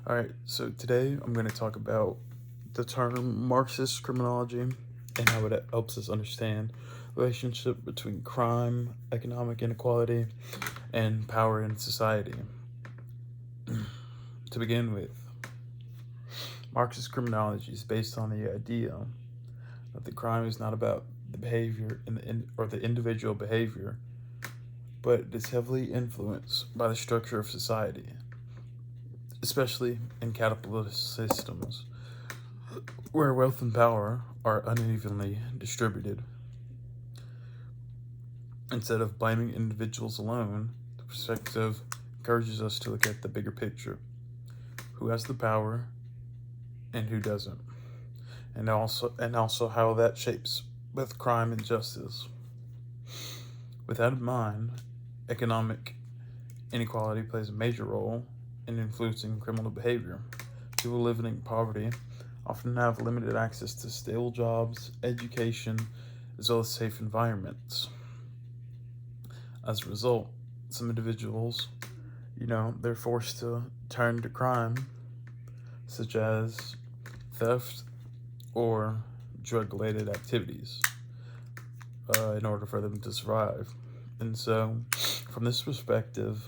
All right, so today I'm going to talk about the term Marxist criminology and how it helps us understand the relationship between crime, economic inequality, and power in society. To begin with, Marxist criminology is based on the idea that the crime is not about the behavior or the individual behavior, but it is heavily influenced by the structure of society, especially in capitalist systems where wealth and power are unevenly distributed. Instead of blaming individuals alone, the perspective encourages us to look at the bigger picture: who has the power and who doesn't, and also how that shapes both crime and justice. With that in mind, economic inequality plays a major role in influencing criminal behavior. People living in poverty often have limited access to stable jobs, education, as well as safe environments. As a result, some individuals, they're forced to turn to crime, such as theft or drug related activities, in order for them to survive. And so, from this perspective,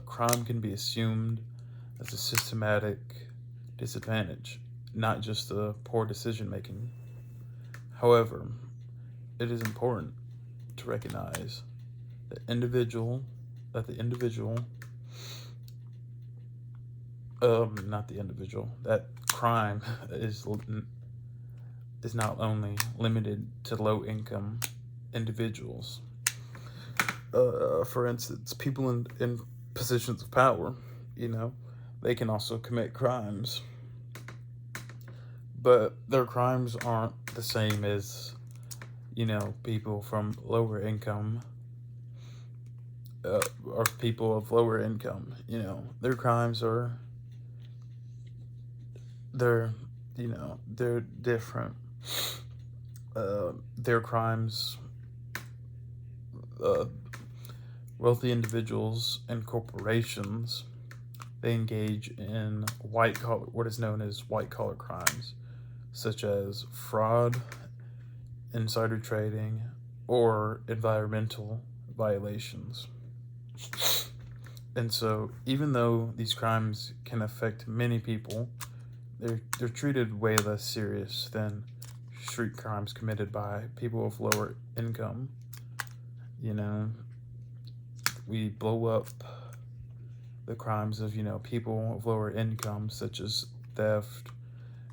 crime can be assumed as a systematic disadvantage, not just a poor decision making. However, it is important to recognize that the individual, not the individual, that crime is not only limited to low income individuals. For instance, people in positions of power, you know, they can also commit crimes, but their crimes aren't the same as, people from lower income, or people of lower income. Their crimes are, they're, they're different. Their crimes, uh, wealthy individuals and corporations, they engage in what is known as white collar crimes, such as fraud, insider trading, or environmental violations. And so, even though these crimes can affect many people, they're treated way less serious than street crimes committed by people of lower income. You know, we blow up the crimes of, people of lower income, such as theft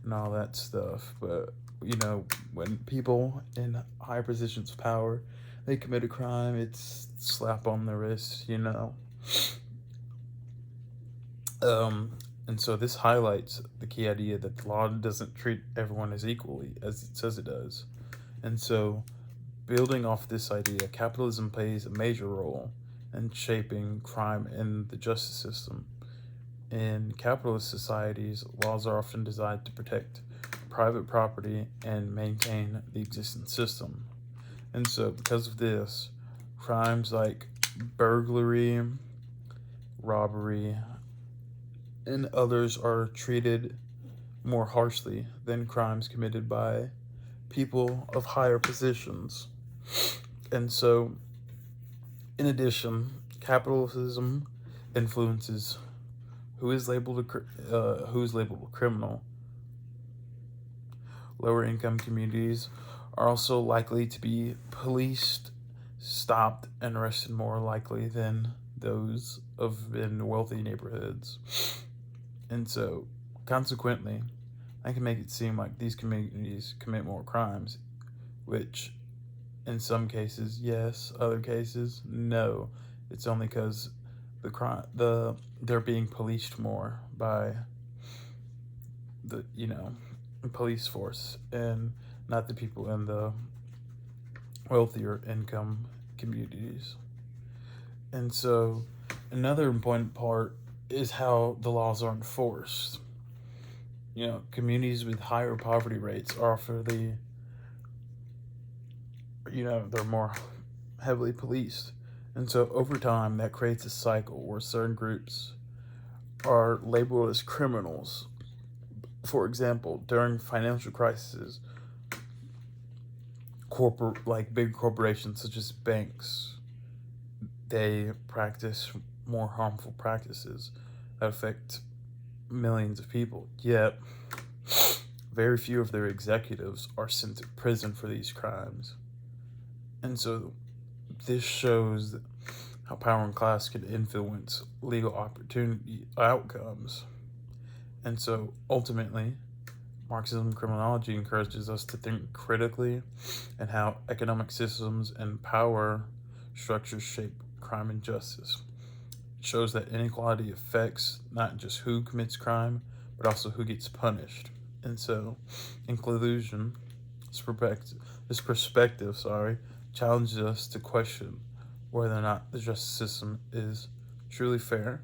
and all that stuff. But, when people in high positions of power, they commit a crime, it's slap on the wrist. And so this highlights the key idea that the law doesn't treat everyone as equally as it says it does. And so, building off this idea, capitalism plays a major role in shaping crime in the justice system. In capitalist societies, laws are often designed to protect private property and maintain the existing system. And so, because of this, crimes like burglary, robbery, and others are treated more harshly than crimes committed by people of higher positions. And so, in addition, capitalism influences who is labeled a criminal. Lower income communities are also likely to be policed, stopped, and arrested more likely than those of in wealthy neighborhoods. And so, consequently, I can make it seem like these communities commit more crimes, which in some cases, yes, other cases, no. It's only because they're being policed more by the police force, and not the people in the wealthier income communities. And so, another important part is how the laws are enforced. Communities with higher poverty rates are they're more heavily policed. And so over time, that creates a cycle where certain groups are labeled as criminals. For example, during financial crises, big corporations such as banks, they practice more harmful practices that affect millions of people. Yet, very few of their executives are sent to prison for these crimes. And so, this shows how power and class can influence legal opportunity outcomes. And so, ultimately, Marxism criminology encourages us to think critically and how economic systems and power structures shape crime and justice. It shows that inequality affects not just who commits crime, but also who gets punished. And so, in conclusion, this perspective challenges us to question whether or not the justice system is truly fair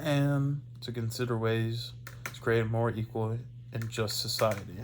and to consider ways to create a more equal and just society.